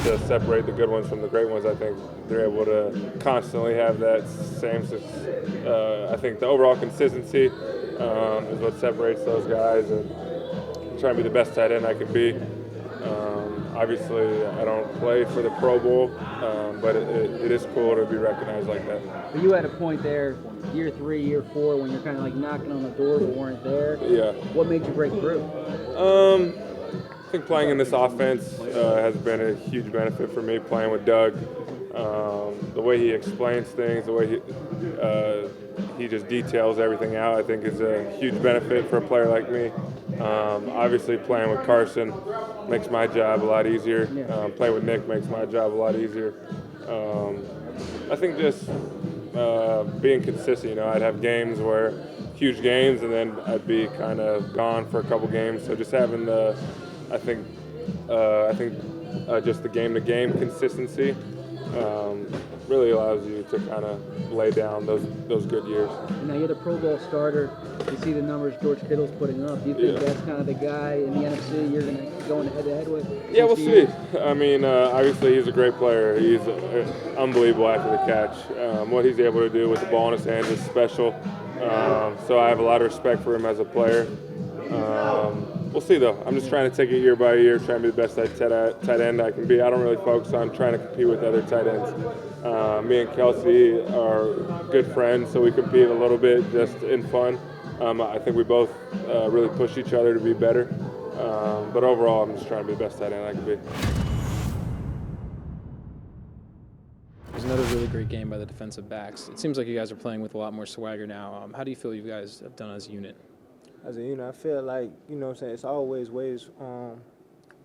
to separate the good ones from the great ones. I think they're able to constantly have that same. I think the overall consistency is what separates those guys, and trying to be the best tight end I can be. Obviously, I don't play for the Pro Bowl, but it is cool to be recognized like that. But you had a point there, year 3, year 4, when you're kind of like knocking on the door but weren't there. Yeah. What made you break through? I think playing in this offense has been a huge benefit for me, playing with Doug. The way he explains things, the way he just details everything out, I think is a huge benefit for a player like me. Obviously, playing with Carson makes my job a lot easier. Playing with Nick makes my job a lot easier. I think just being consistent. I'd have games where huge games, and then I'd be kind of gone for a couple games. So just having I think just the game-to-game consistency really allows you to kind of lay down those good years. Now you're the Pro Bowl starter. You see the numbers George Kittle's putting up. Do you think that's kind of the guy in the NFC you're going to go head-to-head with? Yeah, we'll see. I mean, obviously he's a great player. He's unbelievable after the catch. What he's able to do with the ball in his hands is special. So I have a lot of respect for him as a player. We'll see, though. I'm just trying to take it year by year, trying to be the best tight end I can be. I don't really focus on trying to compete with other tight ends. Me and Kelsey are good friends, so we compete a little bit just in fun. I think we both really push each other to be better. But overall, I'm just trying to be the best tight end I can be. It was another really great game by the defensive backs. It seems like you guys are playing with a lot more swagger now. How do you feel you guys have done as a unit? As a unit, I feel like, it's always ways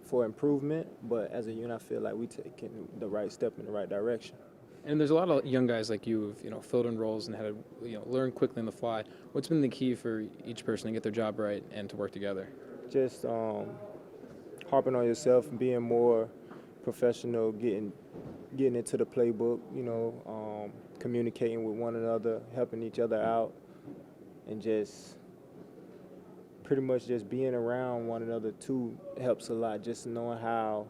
for improvement, but as a unit, I feel like we taking the right step in the right direction. And there's a lot of young guys like you who've filled in roles and had to learn quickly on the fly. What's been the key for each person to get their job right and to work together? Just harping on yourself, being more professional, getting into the playbook, communicating with one another, helping each other out, and just pretty much just being around one another too helps a lot. Just knowing how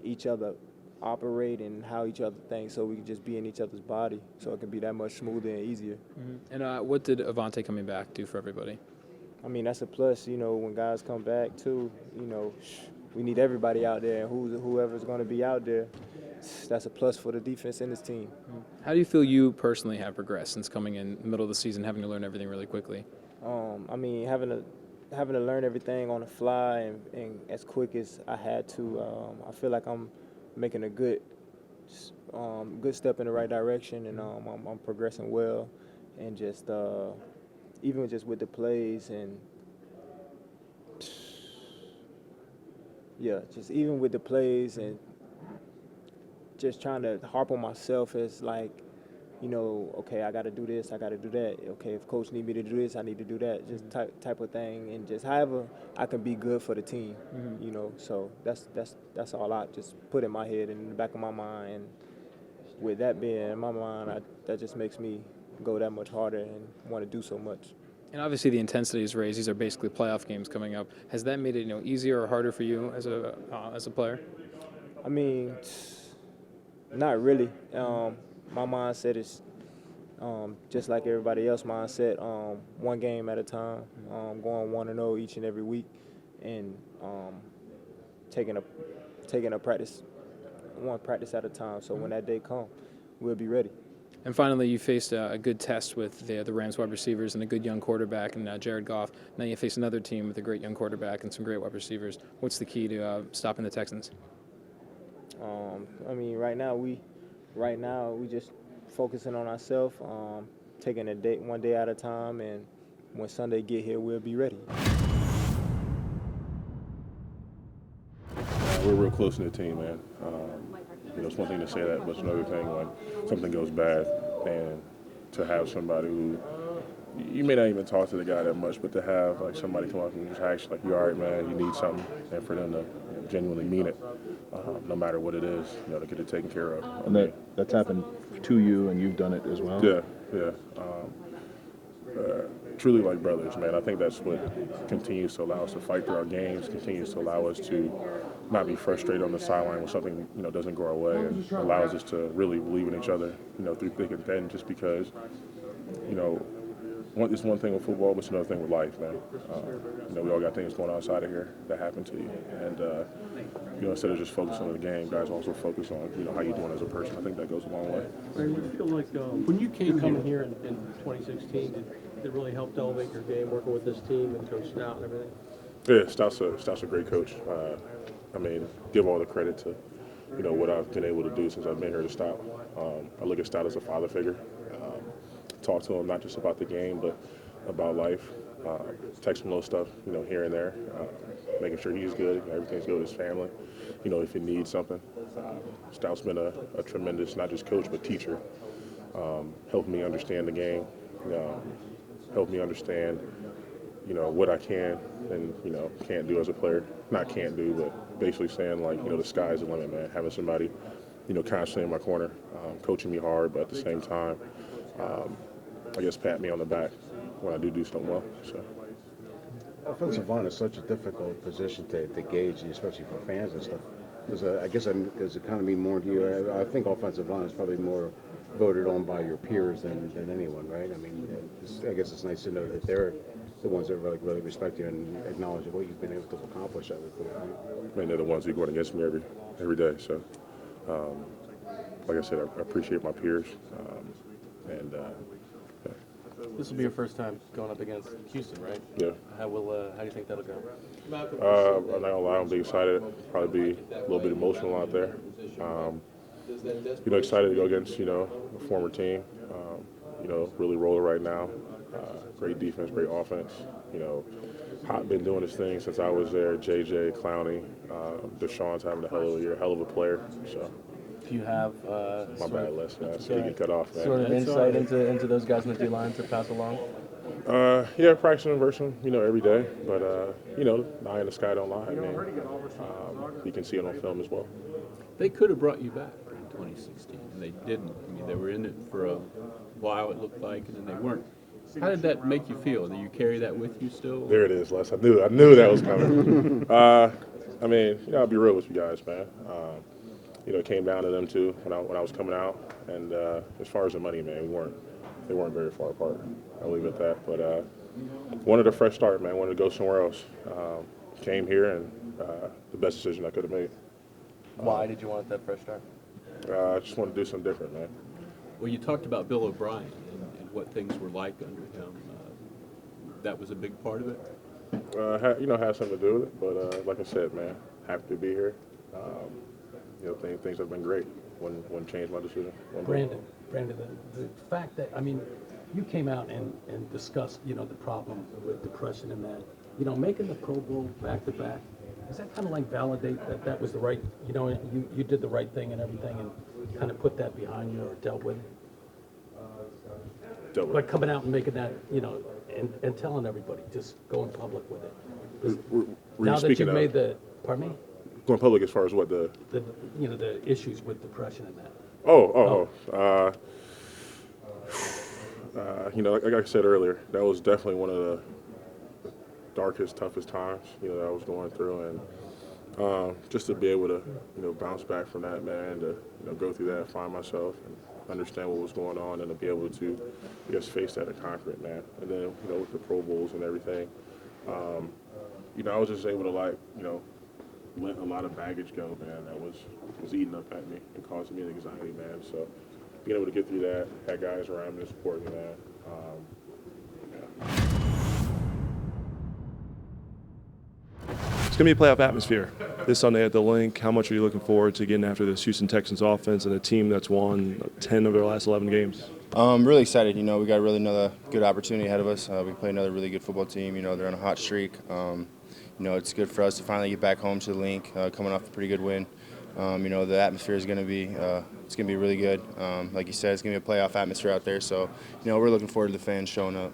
each other operate and how each other think, so we can just be in each other's body, so it can be that much smoother and easier. Mm-hmm. And what did Avonte coming back do for everybody? I mean, that's a plus. When guys come back too, we need everybody out there, and whoever's going to be out there, that's a plus for the defense and this team. How do you feel you personally have progressed since coming in the middle of the season, having to learn everything really quickly? I mean, having to learn everything on the fly and as quick as I had to, I feel like I'm making a good step in the right direction, and I'm progressing well, and just even just with the plays and just even with the plays and just trying to harp on myself as like, okay, I got to do this, I got to do that. Okay, if coach need me to do this, I need to do that. Just type of thing, and just however I can be good for the team. So that's all I just put in my head and in the back of my mind. And with that being in my mind, that just makes me go that much harder and want to do so much. And obviously the intensity is raised. These are basically playoff games coming up. Has that made it easier or harder for you as a player? I mean, not really. My mindset is just like everybody else mindset, one game at a time, going 1-0 each and every week, and taking a practice, one practice at a time. So when that day comes, we'll be ready. And finally, you faced a good test with the Rams wide receivers and a good young quarterback and Jared Goff. Now you face another team with a great young quarterback and some great wide receivers. What's the key to stopping the Texans? I mean, right now we just focusing on ourselves, taking one day at a time, and when Sunday get here, we'll be ready. We're real close in the team, man. It's one thing to say that, but it's another thing when something goes bad, and to have somebody who you may not even talk to the guy that much, but to have like somebody come up and just ask like, "You all right, man? You need something," and for them to genuinely mean it, no matter what it is, to get it taken care of. And that's happened to you, and you've done it as well. Yeah. truly like brothers, man. I think that's what continues to allow us to fight through our games, continues to allow us to not be frustrated on the sideline when something, doesn't go our way, and allows us to really believe in each other, through thick and thin, just because, it's one thing with football, but it's another thing with life, man. We all got things going on outside of here that happen to you. And, instead of just focusing on the game, guys also focus on, how you're doing as a person. I think that goes a long way. Do you feel like when you came here in 2016, did it really help elevate your game working with this team and Coach Stout and everything? Yeah, Stout's a great coach. Give all the credit to, what I've been able to do since I've been here to Stout. I look at Stout as a father figure. Talk to him not just about the game, but about life. Text him little stuff, here and there, making sure he's good, everything's good with his family. If he needs something. Stout's been a tremendous, not just coach, but teacher. Helped me understand the game, helped me understand, what I can and, can't do as a player. Not can't do, but basically saying, like, the sky's the limit, man. Having somebody, constantly in my corner, coaching me hard, but at the same time, I guess pat me on the back when I do something well. So. Offensive line is such a difficult position to gauge, especially for fans and stuff. Does it kind of mean more to you? I think offensive line is probably more voted on by your peers than anyone, right? I mean, I guess it's nice to know that they're the ones that really respect you and acknowledge what you've been able to accomplish. I mean, they're the ones who are going against me every day. So, like I said, I appreciate my peers, This will be your first time going up against Houston, right? Yeah. How do you think that'll go? I'm not gonna lie, I'm big excited. Probably be a little bit emotional out there. Excited to go against a former team. Really rolling right now. Great defense, great offense. Hot been doing his thing since I was there. JJ, Clowney, Deshaun's having a hell of a year, hell of a player. So. Do you have My bad, Les. Getting cut off, man. sort of insight into those guys in the D-line to pass along? Yeah, practicing versus them, every day. But, the eye in the sky don't lie. I mean, you can see it on film as well. They could have brought you back in 2016, and they didn't. I mean, they were in it for a while, it looked like, and then they weren't. How did that make you feel? Do you carry that with you still? There it is, Les. I knew that was coming. I'll be real with you guys, man. It came down to them too when I was coming out. And as far as the money, man, they weren't very far apart. I'll leave it at that. But wanted a fresh start, man. Wanted to go somewhere else. Came here, and the best decision I could have made. Why did you want that fresh start? I just wanted to do something different, man. Well, you talked about Bill O'Brien and what things were like under him. That was a big part of it? Had something to do with it. But like I said, man, happy to be here. Things have been great. Wouldn't change my decision. Brandon, the fact that, you came out and discussed, the problem with depression and that, making the Pro Bowl back-to-back, does that kind of like validate that was the right, you did the right thing and everything and kind of put that behind you or dealt with it? Like coming out and making that, and telling everybody, just going public with it. Now that you've made the, pardon me? Going public as far as what the issues with depression and that. Like I said earlier, that was definitely one of the darkest, toughest times, that I was going through, and just to be able to, bounce back from that, man, to go through that, find myself, and understand what was going on, and to be able to, face that and conquer it, man. And then, with the Pro Bowls and everything, I was just able to let a lot of baggage go, man, that was eating up at me and causing me anxiety, man. So being able to get through that, had guys around me to support me, man. It's going to be a playoff atmosphere this Sunday at the Link. How much are you looking forward to getting after this Houston Texans offense and a team that's won 10 of their last 11 games? Really excited. We got really another good opportunity ahead of us. We play another really good football team. They're on a hot streak. It's good for us to finally get back home to the Link, coming off a pretty good win. The atmosphere is going to be it's going to be really good. Like you said, it's going to be a playoff atmosphere out there. So, we're looking forward to the fans showing up.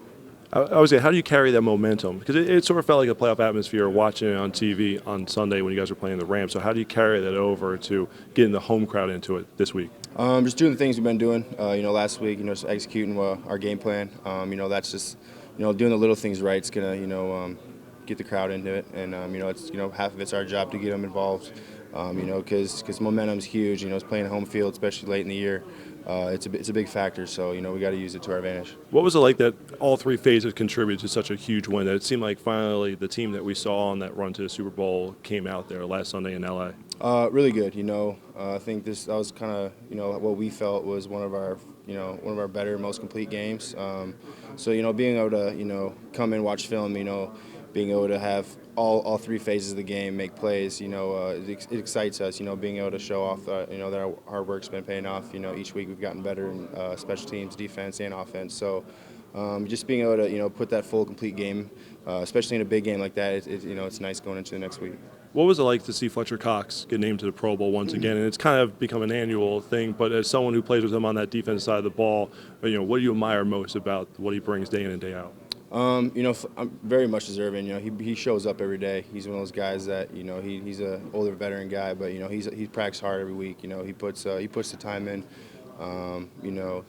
I was saying, how do you carry that momentum? Because it sort of felt like a playoff atmosphere watching it on TV on Sunday when you guys were playing the Rams. So how do you carry that over to getting the home crowd into it this week? Just doing the things we've been doing. Last week, just executing our game plan. That's just doing the little things right is gonna, get the crowd into it, and it's half of it's our job to get them involved, because momentum's huge. It's playing home field, especially late in the year. It's a big factor, so we got to use it to our advantage. What was it like that all three phases contributed to such a huge win? That it seemed like finally the team that we saw on that run to the Super Bowl came out there last Sunday in LA. Really good. I think that was kind of what we felt was one of our better, most complete games. So being able to come and watch film, being able to have all three phases of the game make plays, it excites us. Being able to show off that our hard work's been paying off. Each week we've gotten better in special teams, defense, and offense. So just being able to put that full, complete game, especially in a big game like that, it's nice going into the next week. What was it like to see Fletcher Cox get named to the Pro Bowl once again? And it's kind of become an annual thing, but as someone who plays with him on that defensive side of the ball, what do you admire most about what he brings day in and day out? I'm very much deserving. He shows up every day. He's one of those guys that he's an older veteran guy, but he practices hard every week. He puts the time in.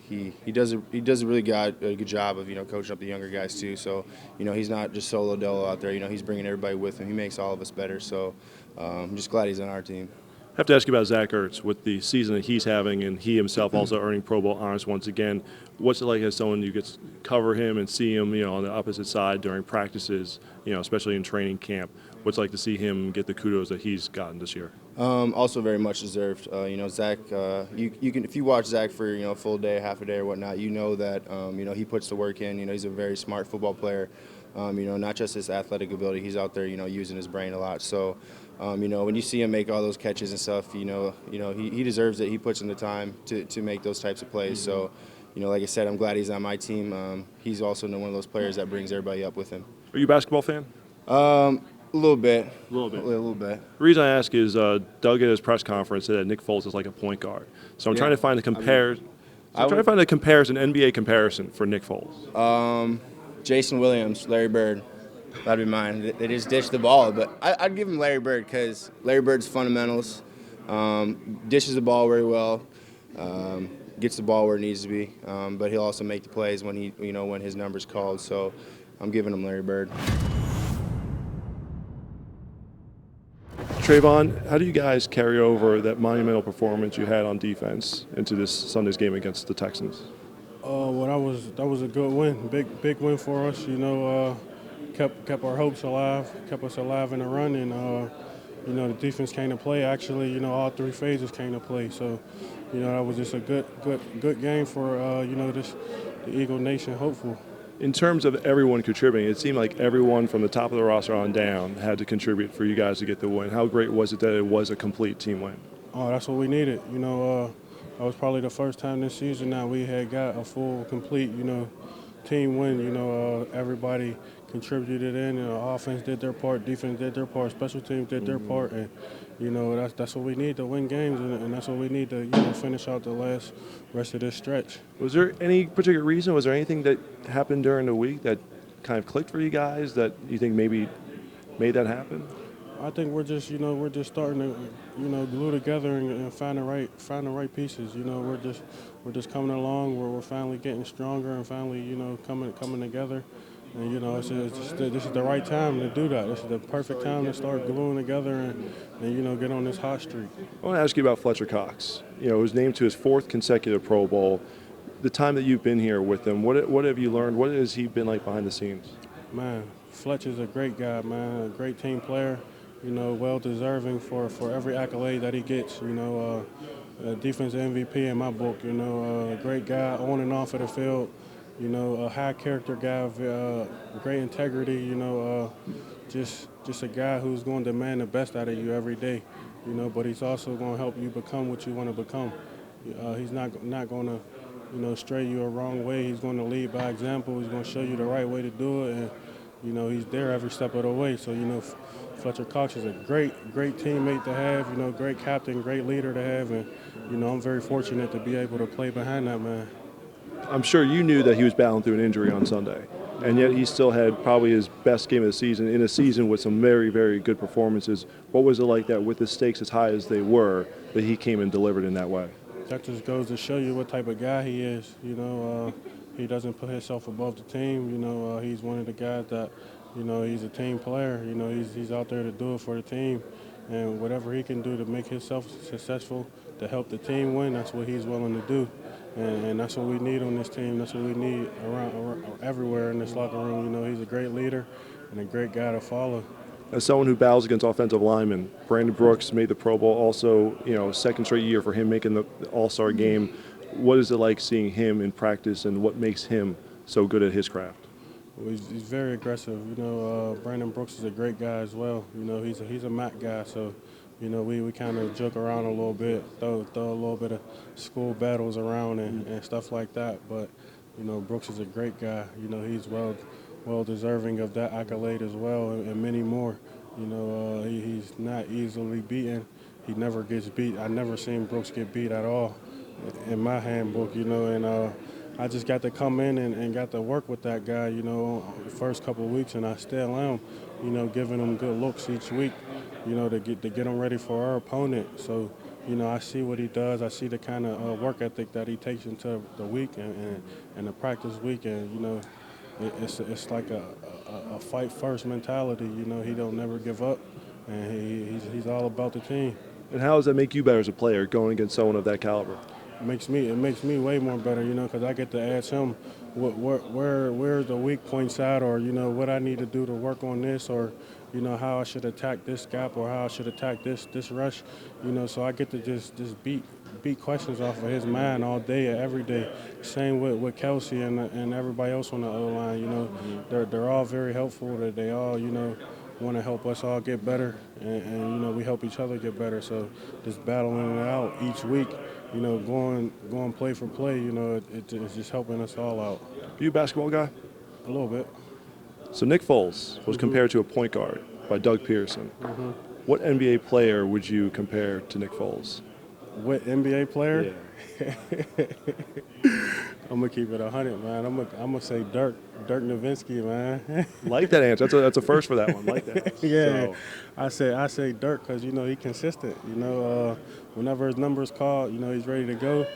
He does a really good job of coaching up the younger guys too. So he's not just solo dolo out there. He's bringing everybody with him. He makes all of us better. So I'm just glad he's on our team. I have to ask you about Zach Ertz with the season that he's having, and he himself also earning Pro Bowl honors once again. What's it like as someone you get to cover him and see him, on the opposite side during practices, especially in training camp? What's it like to see him get the kudos that he's gotten this year? Also very much deserved. Zach, you can if you watch Zach for a full day, half a day or whatnot, that he puts the work in. He's a very smart football player. Not just his athletic ability, he's out there using his brain a lot. So when you see him make all those catches and stuff, he deserves it. He puts in the time to make those types of plays. So like I said, I'm glad he's on my team. He's also one of those players that brings everybody up with him. Are you a basketball fan? A little bit. A little bit. A little bit. The reason I ask is Doug at his press conference said that Nick Foles is like a point guard. So I'm trying to find a comparison. NBA comparison for Nick Foles. Jason Williams, Larry Bird. That'd be mine. They just dish the ball, but I'd give him Larry Bird because Larry Bird's fundamentals, dishes the ball very well, gets the ball where it needs to be, but he'll also make the plays when when his number's called. So I'm giving him Larry Bird. Cre'von, how do you guys carry over that monumental performance you had on defense into this Sunday's game against the Texans? Well, that was a good win, big win for us. Kept our hopes alive, kept us alive in the run, and the defense came to play. Actually, all three phases came to play. So, that was just a good game for the Eagle Nation hopeful. In terms of everyone contributing, it seemed like everyone from the top of the roster on down had to contribute for you guys to get the win. How great was it that it was a complete team win? Oh, that's what we needed. That was probably the first time this season now we had got a full, complete, team win. Everybody contributed in. Offense did their part, defense did their part, special teams did their part, and that's what we need to win games, and that's what we need to finish out the rest of this stretch. Was there any particular reason? Was there anything that happened during the week that kind of clicked for you guys that you think maybe made that happen? I think we're just starting to glue together and find the right pieces. We're just coming along. We're finally getting stronger and finally coming together. And this is the right time to do that. This is the perfect time to start gluing together and get on this hot streak. I want to ask you about Fletcher Cox. He was named to his 4th consecutive Pro Bowl. The time that you've been here with him, what have you learned? What has he been like behind the scenes? Man, Fletcher's a great guy, man. A great team player. Well deserving for every accolade that he gets. Defensive MVP in my book. A great guy on and off of the field. A high character guy, great integrity. Just a guy who's going to demand the best out of you every day. But he's also going to help you become what you want to become. He's not going to stray you a wrong way. He's going to lead by example. He's going to show you the right way to do it, and he's there every step of the way. So Fletcher Cox is a great teammate to have. Great captain, great leader to have, and I'm very fortunate to be able to play behind that man. I'm sure you knew that he was battling through an injury on Sunday, and yet he still had probably his best game of the season in a season with some very, very good performances. What was it like that with the stakes as high as they were that he came and delivered in that way? That just goes to show you what type of guy he is. he doesn't put himself above the team. You know, he's one of the guys that, you know, he's a team player. You know, he's out there to do it for the team. And whatever he can do to make himself successful, to help the team win, that's what he's willing to do. And that's what we need on this team. That's what we need around everywhere in this locker room. You know, he's a great leader and a great guy to follow. As someone who battles against offensive linemen, Brandon Brooks made the Pro Bowl, also, you know, second straight year for him making the All-Star game. What is it like seeing him in practice, and what makes him so good at his craft? Well, he's very aggressive. You know, Brandon Brooks is a great guy as well. You know, he's a MAC guy, so, you know, we kind of joke around a little bit, throw a little bit of school battles around and stuff like that. But, you know, Brooks is a great guy. You know, he's well deserving of that accolade as well, and many more. You know, he's not easily beaten. He never gets beat. I never seen Brooks get beat at all in my handbook, you know, and I just got to come in and got to work with that guy, you know, the first couple of weeks, and I still am, you know, giving him good looks each week, you know, to get him ready for our opponent. So, you know, I see what he does. I see the kind of work ethic that he takes into the week and the practice week, and, you know, it's like a fight first mentality. You know, he don't never give up, and he's all about the team. And how does that make you better as a player, going against someone of that caliber? It makes me way more better, you know, because I get to ask him where the weak points at, or, you know, what I need to do to work on this, or, you know, how I should attack this gap, or how I should attack this rush, you know. So I get to just beat questions off of his mind all day, every day. Same with Kelsey and everybody else on the O-line, you know. They're all very helpful. They all, you know, want to help us all get better, and, you know, we help each other get better. So just battling it out each week, you know, going play for play, you know, it's just helping us all out. Are you a basketball guy? A little bit. So Nick Foles was compared to a point guard by Doug Pearson. What NBA player would you compare to Nick Foles? What NBA player? Yeah. I'm gonna keep it 100, man. I'm gonna say Dirk Nowitzki, man. Like that answer. That's a first for that one. Like that. Yeah, So, I say Dirk because, you know, he's consistent. You know, whenever his number is called, you know, he's ready to go.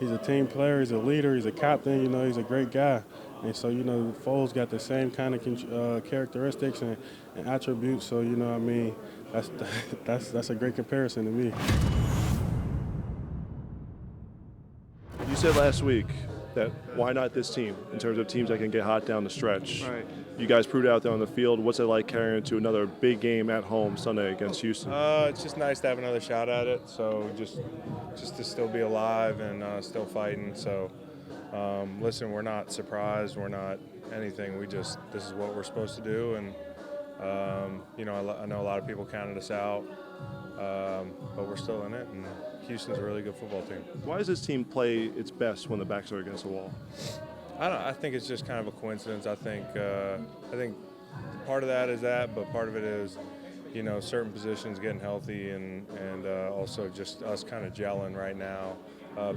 He's a team player. He's a leader. He's a captain. You know, he's a great guy. And so, you know, Foles got the same kind of characteristics and attributes. So, you know, I mean, that's a great comparison to me. you said last week that why not this team in terms of teams that can get hot down the stretch. Right. You guys proved out there on the field. What's it like carrying to another big game at home Sunday against Houston? It's just nice to have another shot at it. So just to still be alive and still fighting. So listen, we're not surprised. We're not anything. This is what we're supposed to do. And you know, I know a lot of people counted us out, but we're still in it. And Houston's a really good football team. Why does this team play its best when the backs are against the wall? I think it's just kind of a coincidence. I think part of that is that, but part of it is, you know, certain positions getting healthy and also just us kind of gelling right now.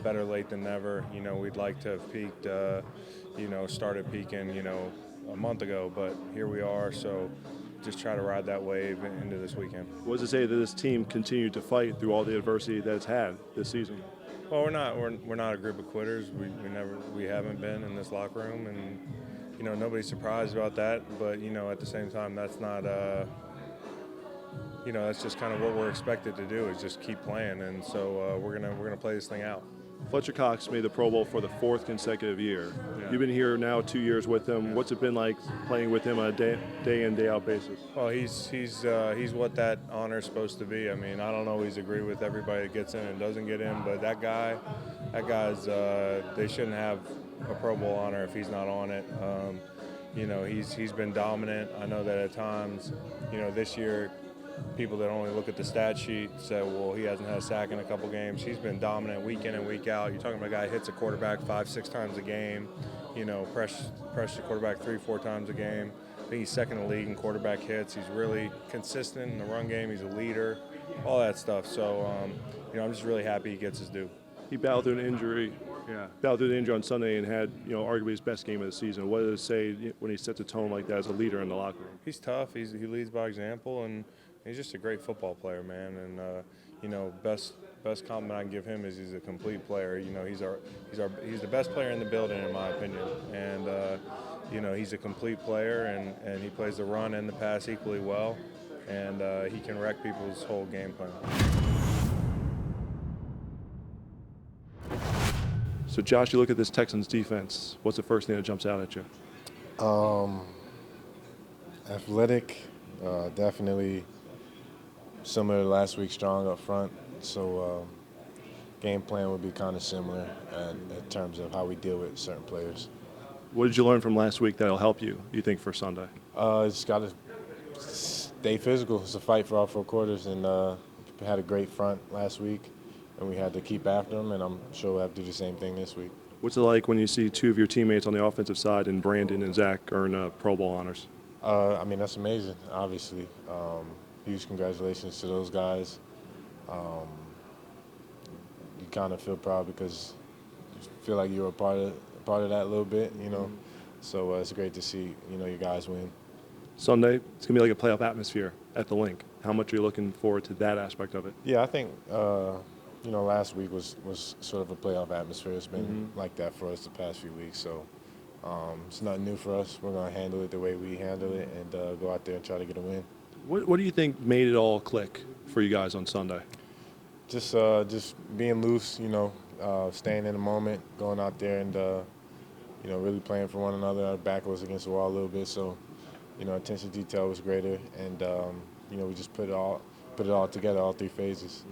Better late than never. You know, we'd like to have peaked, you know, started peaking, you know, a month ago, but here we are. So just try to ride that wave into this weekend. What does it say that this team continued to fight through all the adversity that it's had this season? Well, we're not a group of quitters. We haven't been in this locker room, and you know, nobody's surprised about that. But you know, at the same time, that's not you know, that's just kind of what we're expected to do, is just keep playing, and so we're gonna play this thing out. Fletcher Cox made the Pro Bowl for the 4th consecutive year. Yeah. You've been here now 2 years with him. What's it been like playing with him on a day in, day out basis? Well, he's what that honor is supposed to be. I mean, I don't always agree with everybody that gets in and doesn't get in, but that guy's they shouldn't have a Pro Bowl honor if he's not on it. You know, he's been dominant. I know that at times, you know, this year, people that only look at the stat sheet say, well, he hasn't had a sack in a couple games. He's been dominant week in and week out. You're talking about a guy who hits a quarterback 5-6 times a game, you know, press the quarterback 3-4 times a game. I think he's second in the league in quarterback hits. He's really consistent in the run game. He's a leader, all that stuff. So, you know, I'm just really happy he gets his due. He battled through an injury. Yeah. Battled through the injury on Sunday and had, you know, arguably his best game of the season. What does it say when he sets a tone like that as a leader in the locker room? He's tough. He leads by example, and he's just a great football player, man. And you know, best best compliment I can give him is he's a complete player. You know, he's the best player in the building in my opinion, and you know, he's a complete player, and he plays the run and the pass equally well, and he can wreck people's whole game plan. So, Josh, you look at this Texans defense. What's the first thing that jumps out at you? Athletic, definitely similar to last week, strong up front. So game plan would be kind of similar in terms of how we deal with certain players. What did you learn from last week that'll help you think, for Sunday? Just got to stay physical. It's a fight for all 4 quarters, and we had a great front last week, and we had to keep after them, and I'm sure we'll have to do the same thing this week. What's it like when you see 2 of your teammates on the offensive side, and Brandon and Zach, earn Pro Bowl honors? I mean, that's amazing, obviously. Huge congratulations to those guys. You kind of feel proud because you feel like you were a part of that a little bit, you know. So it's great to see, you know, you guys win. Sunday, it's going to be like a playoff atmosphere at the Link. How much are you looking forward to that aspect of it? Yeah, I think, you know, last week was sort of a playoff atmosphere. It's been like that for us the past few weeks. So it's not new for us. We're going to handle it the way we handle it and go out there and try to get a win. What do you think made it all click for you guys on Sunday? Just being loose, you know, staying in the moment, going out there and, you know, really playing for one another. Our back was against the wall a little bit, so, you know, attention to detail was greater, and, you know, we just put it all together, all 3 phases.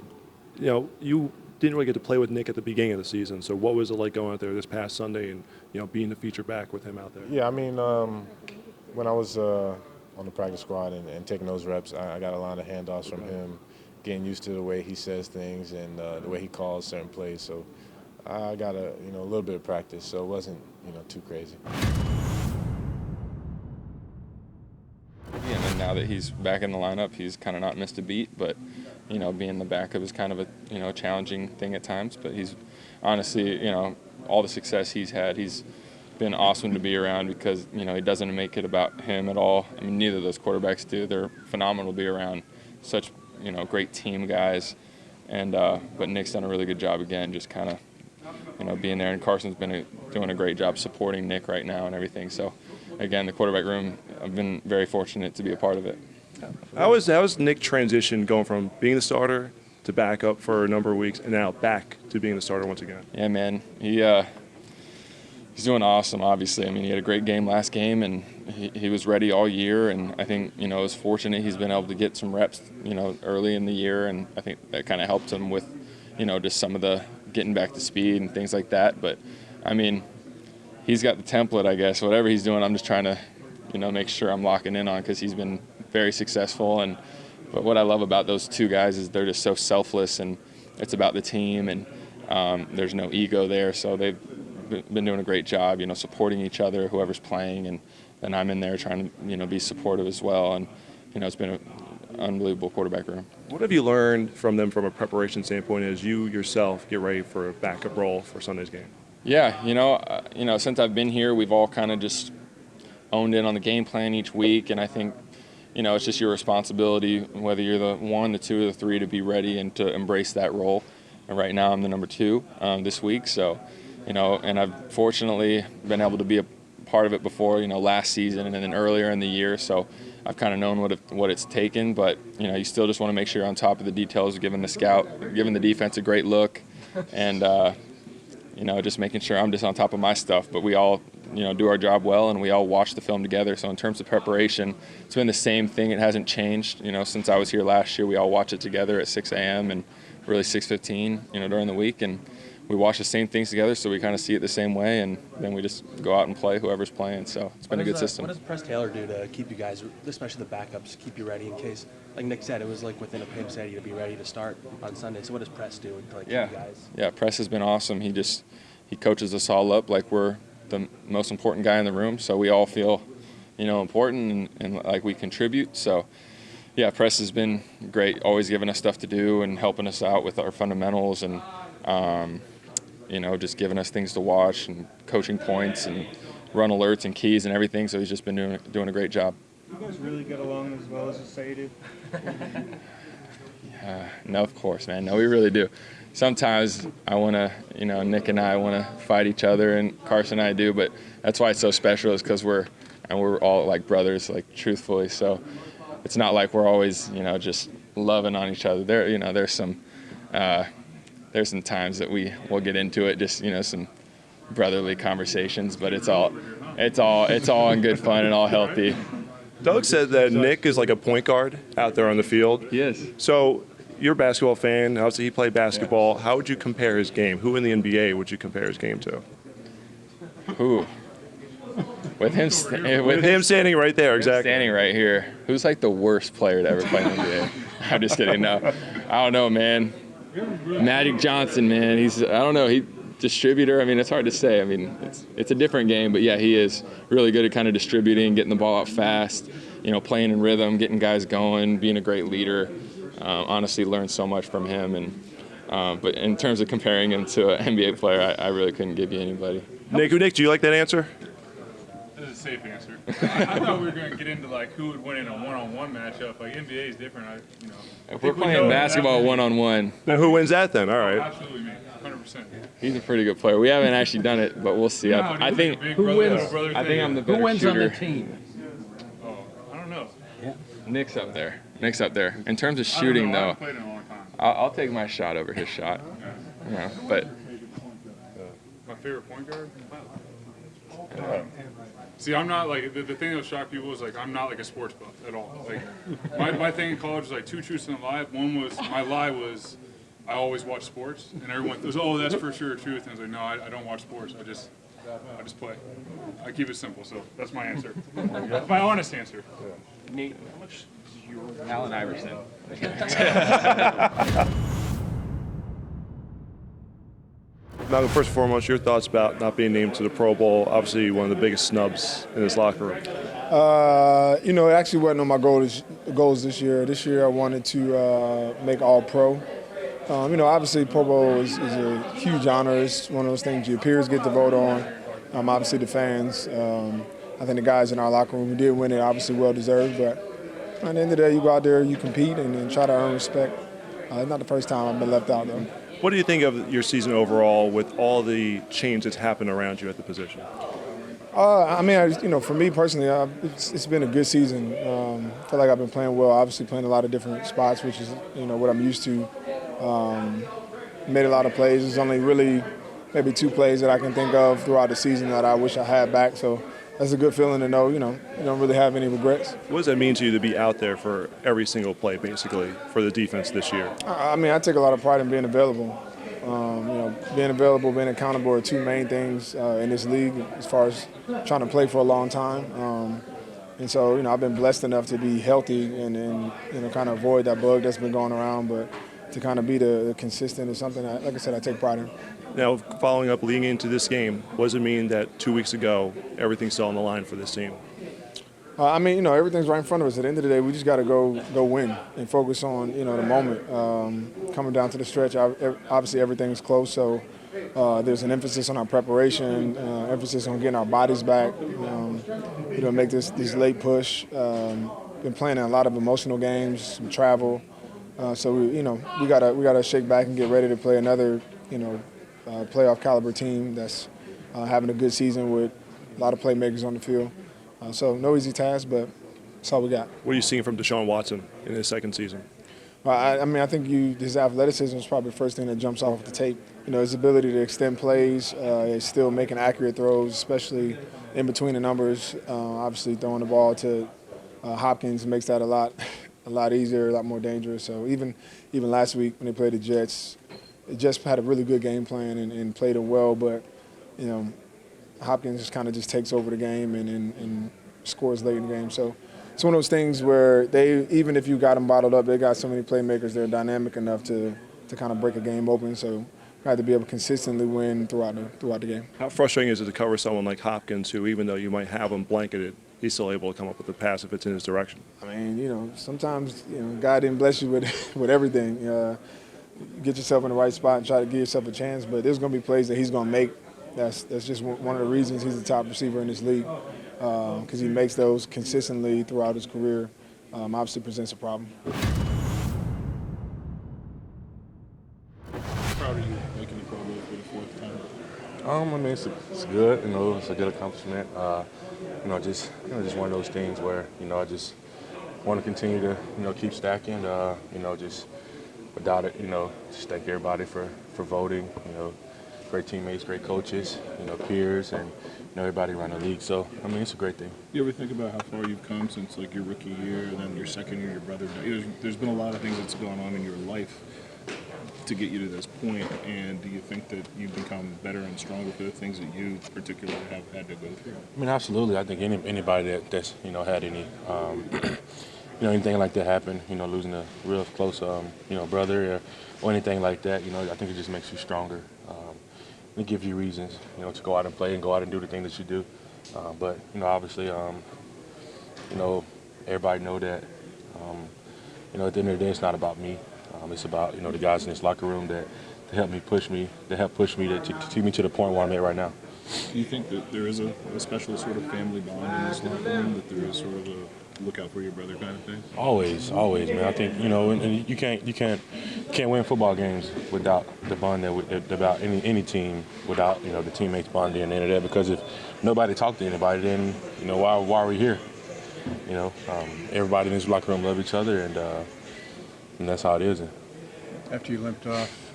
You know, you didn't really get to play with Nick at the beginning of the season, so what was it like going out there this past Sunday and, you know, being the feature back with him out there? Yeah, I mean, when I was on the practice squad and taking those reps, I got a lot of handoffs from him, getting used to the way he says things and the way he calls certain plays. So I got a little bit of practice, so it wasn't, you know, too crazy. And then now that he's back in the lineup, he's kind of not missed a beat, but, you know, being the backup is kind of a, you know, challenging thing at times. But he's honestly, you know, all the success he's had, he's been awesome to be around because, you know, he doesn't make it about him at all. I mean, neither of those quarterbacks do. They're phenomenal to be around. Such, you know, great team guys. And but Nick's done a really good job again, just kind of, you know, being there. And Carson's been doing a great job supporting Nick right now and everything. So, again, the quarterback room, I've been very fortunate to be a part of it. How was Nick transition going from being the starter to backup for a number of weeks and now back to being the starter once again? Yeah, man. He's doing awesome, obviously. I mean, he had a great game last game, and he was ready all year. And I think, you know, it was fortunate he's been able to get some reps, you know, early in the year. And I think that kind of helped him with, you know, just some of the getting back to speed and things like that. But, I mean, he's got the template, I guess. Whatever he's doing, I'm just trying to, you know, make sure I'm locking in on because he's been very successful. But what I love about those 2 guys is they're just so selfless, and it's about the team, and there's no ego there. So they've been doing a great job, you know, supporting each other, whoever's playing, and then I'm in there trying to, you know, be supportive as well. And, you know, it's been an unbelievable quarterback room. What have you learned from them from a preparation standpoint as you yourself get ready for a backup role for Sunday's game? Yeah, you know, since I've been here, we've all kind of just owned in on the game plan each week, and I think, you know, it's just your responsibility, whether you're the 1, the 2, or the 3, to be ready and to embrace that role. And right now I'm the number 2 this week, so, you know, and I've fortunately been able to be a part of it before, you know, last season and then earlier in the year, so I've kind of known what it's taken. But, you know, you still just want to make sure you're on top of the details, giving the defense a great look, and, you know, just making sure I'm just on top of my stuff. But we all, you know, do our job well, and we all watch the film together. So in terms of preparation, it's been the same thing. It hasn't changed, you know, since I was here last year. We all watch it together at 6 a.m. and really 6:15, you know, during the week, and we watch the same things together, so we kind of see it the same way, and then we just go out and play whoever's playing. So it's been a good system. What does Press Taylor do to keep you guys, especially the backups, keep you ready in case, like Nick said, it was like within a pin of to be ready to start on Sunday. So what does Press do to keep you guys? Yeah, Press has been awesome. He coaches us all up like we're the most important guy in the room, so we all feel, you know, important and like we contribute. So yeah, Press has been great, always giving us stuff to do and helping us out with our fundamentals and you know, just giving us things to watch and coaching points and run alerts and keys and everything. So he's just been doing a great job. You guys really get along as well as you say you do? No, of course, man. No, we really do. sometimes I want to, Nick and I want to fight each other, and Carson and I do, but that's why it's so special is because we're all like brothers, like truthfully. So it's not like we're always, just loving on each other. There's some times that we'll get into it, just, some brotherly conversations, but it's all in good fun and all healthy. Doug said that Nick is like a point guard out there on the field. Yes. So you're a basketball fan. Obviously, he played basketball. How would you compare his game? Who in the NBA would you compare his game to? Who? With him standing right there, exactly. Standing right here. Who's like the worst player to ever play in the NBA? I'm just kidding. No, I don't know, man. Magic Johnson, man. He distributor. I mean, it's hard to say. I mean, it's a different game, but yeah, he is really good at kind of distributing, getting the ball out fast, playing in rhythm, getting guys going, being a great leader. Honestly, learned so much from him. And but in terms of comparing him to an NBA player, I really couldn't give you anybody. Nick, do you like that answer? This is a safe answer. I thought we were going to get into like who would win in a one-on-one matchup. Like NBA is different. If we're playing basketball one-on-one, now who wins that then? All right. Absolutely, man. 100%. He's a pretty good player. We haven't actually done it, but we'll see. I think who wins? I think I'm the better Who wins shooter. on the team? Oh, I don't know. Yeah. Nick's up there. In terms of shooting, I though, haven't played in a long time. I'll take my shot over his shot. But My favorite point guard? See, I'm not like the thing that'll shock people is like I'm not like a sports buff at all. Like my thing in college was like two truths and a lie. One was my lie was I always watch sports, and everyone goes, "Oh, that's for sure truth." And I was like, "No, I don't watch sports. I just play. I keep it simple." So that's my answer. My honest answer. Nate, how much is your Allen Iverson? Malcolm, first and foremost, your thoughts about not being named to the Pro Bowl. Obviously, one of the biggest snubs in this locker room. It actually wasn't on my goals this year. This year I wanted to make All-Pro. Obviously Pro Bowl is a huge honor. It's one of those things your peers get to vote on. Obviously the fans. I think the guys in our locker room who did win it, obviously well-deserved. But at the end of the day, you go out there, you compete, and try to earn respect. It's not the first time I've been left out, though. What do you think of your season overall with all the change that's happened around you at the position? For me personally, it's been a good season. I feel like I've been playing well, obviously playing a lot of different spots, which is, what I'm used to. Made a lot of plays. There's only really maybe 2 plays that I can think of throughout the season that I wish I had back. So that's a good feeling to know, you don't really have any regrets. What does that mean to you to be out there for every single play, basically, for the defense this year? I take a lot of pride in being available. Being available, being accountable are 2 main things in this league as far as trying to play for a long time. And so, I've been blessed enough to be healthy and kind of avoid that bug that's been going around. But to kind of be the consistent is something that, like I said, I take pride in. Now, following up, leading into this game, what does it mean that 2 weeks ago, everything's still on the line for this team? Everything's right in front of us. At the end of the day, we just got to go win and focus on, the moment. Coming down to the stretch, obviously everything's close, so there's an emphasis on our preparation, emphasis on getting our bodies back, make this late push. Been playing in a lot of emotional games, some travel. So we gotta shake back and get ready to play another, playoff caliber team that's having a good season with a lot of playmakers on the field. So no easy task, but that's all we got. What are you seeing from Deshaun Watson in his second season? I think his athleticism is probably the first thing that jumps off the tape. His ability to extend plays, is still making accurate throws, especially in between the numbers. Obviously throwing the ball to Hopkins makes that a lot easier, a lot more dangerous. So even last week when they played the Jets, it just had a really good game plan and played it well, but Hopkins just kind of takes over the game and scores late in the game. So it's one of those things where even if you got them bottled up, they got so many playmakers, they're dynamic enough to kind of break a game open. So you have to be able to consistently win throughout the game. How frustrating is it to cover someone like Hopkins, who even though you might have him blanketed, he's still able to come up with a pass if it's in his direction? Sometimes God didn't bless you with everything. Get yourself in the right spot and try to give yourself a chance, but there's going to be plays that he's going to make. That's just one of the reasons he's the top receiver in this league, because he makes those consistently throughout his career. Obviously presents a problem. Proud I mean, it's good. You know, it's a good accomplishment. Just one of those things where I just want to continue to keep stacking. Just without it, just thank everybody for voting. Great teammates, great coaches, peers, and everybody around the league. So I mean, it's a great thing. You ever think about how far you've come since like your rookie year, and then your second year, your brother? There's been a lot of things that's gone on in your life to get you to this point, and do you think that you've become better and stronger for the things that you particularly have had to go through? I mean, absolutely. I think anybody that's had any anything like that happen, losing a real close brother or anything like that, I think it just makes you stronger. It gives you reasons, to go out and play and go out and do the thing that you do. But obviously, everybody know that, at the end of the day, it's not about me. It's about, the guys in this locker room that help push me to take me to the point where I'm at right now. Do you think that there is a special sort of family bond in this locker room, that there is sort of a look out for your brother kind of thing? Always, man. I think and you can't win football games without the bond about any team, without the teammates bonding and any of that. Because if nobody talked to anybody, then why are we here? Everybody in this locker room love each other, and that's how it is. After you limped off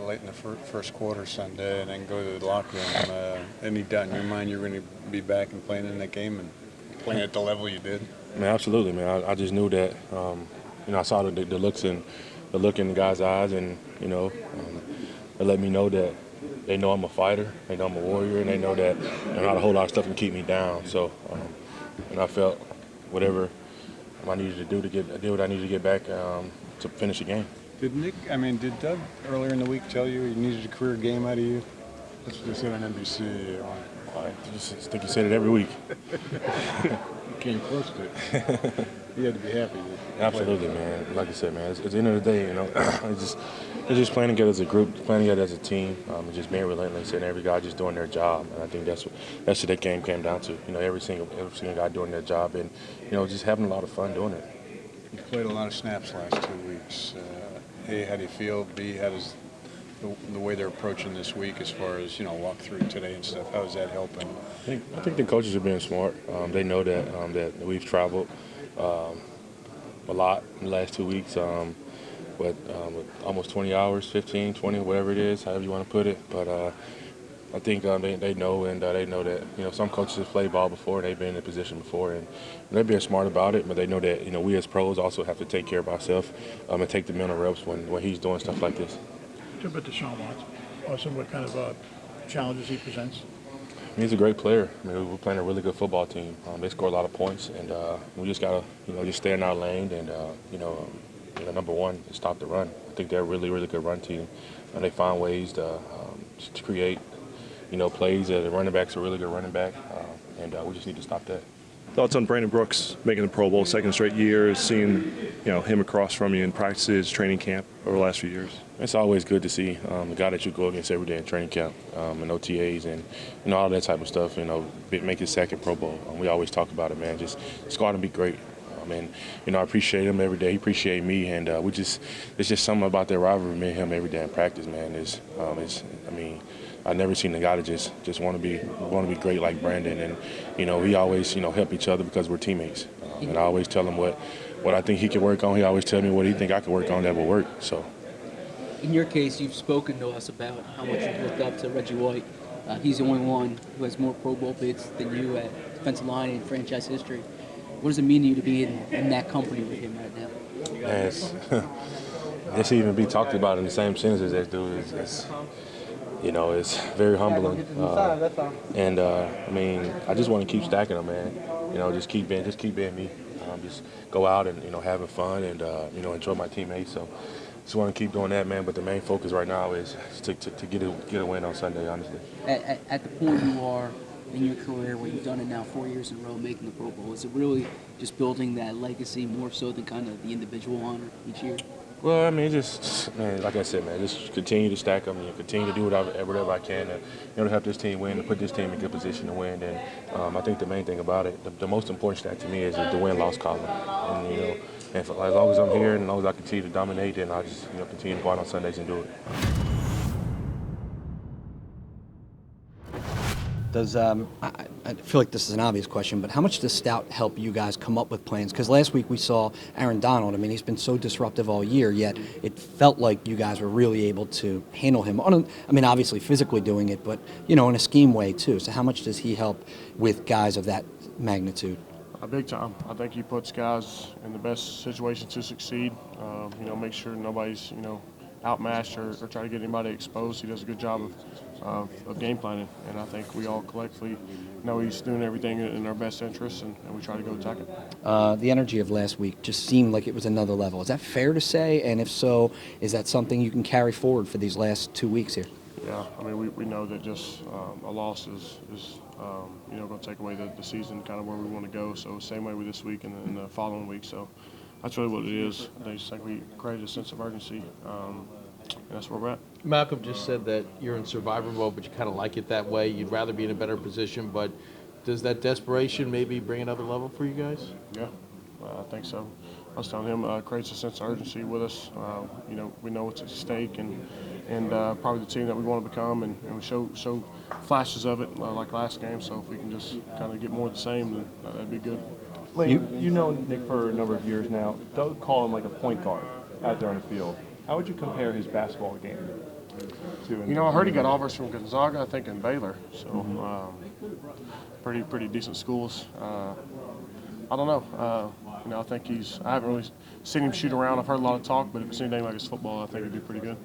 late in the first quarter Sunday and then go to the locker room, any doubt in your mind you're going to be back and playing in that game and playing at the level you did? Man, absolutely, man. I just knew that. I saw the look in the guys' eyes, and it let me know that they know I'm a fighter, they know I'm a warrior, and they know that not a whole lot of stuff can keep me down. So, and I felt whatever I needed to do did what I needed to get back to finish the game. Did Doug earlier in the week tell you he needed a career game out of you? That's what they said on NBC. I just think he said it every week. You came close to it. You had to be happy. Absolutely, man. Like I said, man, at the end of the day, it's just playing together as a group, playing together as a team, and just being relentless, and every guy just doing their job. And I think that's what that game came down to. Every single guy doing their job, and just having a lot of fun doing it. You played a lot of snaps last 2 weeks. A, how do you feel? B, how does the way they're approaching this week as far as, walk through today and stuff, how is that helping? I think the coaches are being smart. They know that we've traveled a lot in the last 2 weeks, with almost 20 hours, 15, 20, whatever it is, however you want to put it. But I think they know, and they know that, some coaches have played ball before, and they've been in a position before, and they're being smart about it, but they know that, we as pros also have to take care of ourselves and take the mental reps when he's doing stuff like this. Talk about Deshaun Watson, what kind of challenges he presents? He's a great player. We're playing a really good football team. They score a lot of points, and we just got to, just stay in our lane and, number one, stop the run. I think they're a really, really good run team, and they find ways to create, plays. The running back's a really good running back, and we just need to stop that. Thoughts on Brandon Brooks making the Pro Bowl, second straight year, seeing him across from you in practices, training camp over the last few years? It's always good to see the guy that you go against every day in training camp and OTAs and all that type of stuff. Make his second Pro Bowl. We always talk about it, man. Just go out and be great. I appreciate him every day. He appreciate me, and it's just something about that rivalry, me and him every day in practice, man. I've never seen a guy that just want to be great like Brandon, and we always help each other because we're teammates. And I always tell him what I think he can work on. He always tell me what he think I can work on that will work. So. In your case, you've spoken to us about how much you looked up to Reggie White. He's the only one who has more Pro Bowl bids than you at defensive line in franchise history. What does it mean to you to be in that company with him right now? Yes. Just even be talked about in the same sentence as that dude it's very humbling. I just want to keep stacking them, man. Just keep being me. Just go out and having fun and enjoy my teammates. So just want to keep doing that, man. But the main focus right now is to get a win on Sunday, honestly. At the point you are in your career where you've done it now 4 years in a row, making the Pro Bowl, is it really just building that legacy more so than kind of the individual honor each year? Well, like I said, man, just continue to stack them and continue to do whatever I can to help this team win, to put this team in good position to win. And I think the main thing about it, the most important stat to me is the win-loss column. And, as long as I'm here and as long as I continue to dominate, then I'll just continue to go out on Sundays and do it. Does I feel like this is an obvious question, but how much does Stout help you guys come up with plans? Because last week we saw Aaron Donald. I mean, he's been so disruptive all year, yet it felt like you guys were really able to handle him. Obviously physically doing it, but in a scheme way too. So how much does he help with guys of that magnitude? Big time. I think he puts guys in the best situation to succeed. Make sure nobody's outmatched or try to get anybody exposed. He does a good job of game planning, and I think we all collectively know he's doing everything in our best interests, and we try to go attack it. The energy of last week just seemed like it was another level. Is that fair to say? And if so, is that something you can carry forward for these last 2 weeks here? Yeah, we know that just a loss is going to take away the season, kind of where we want to go. So same way with this week and the following week. So that's really what it is. I just think we created a sense of urgency, and that's where we're at. Malcolm just said that you're in survivor mode, but you kind of like it that way. You'd rather be in a better position, but does that desperation maybe bring another level for you guys? Yeah, I think so. I was telling him creates a sense of urgency with us. We know what's at stake, and probably the team that we want to become, and we show flashes of it like last game. So if we can just kind of get more of the same, then that'd be good. Lane, you know Nick for a number of years now. Doug called him like a point guard out there on the field. How would you compare his basketball game to? I heard he got offers from Gonzaga, I think, and Baylor. So pretty decent schools. I don't know. I think I haven't really seen him shoot around. I've heard a lot of talk, but if it's anything like his football, I think he'd be pretty good.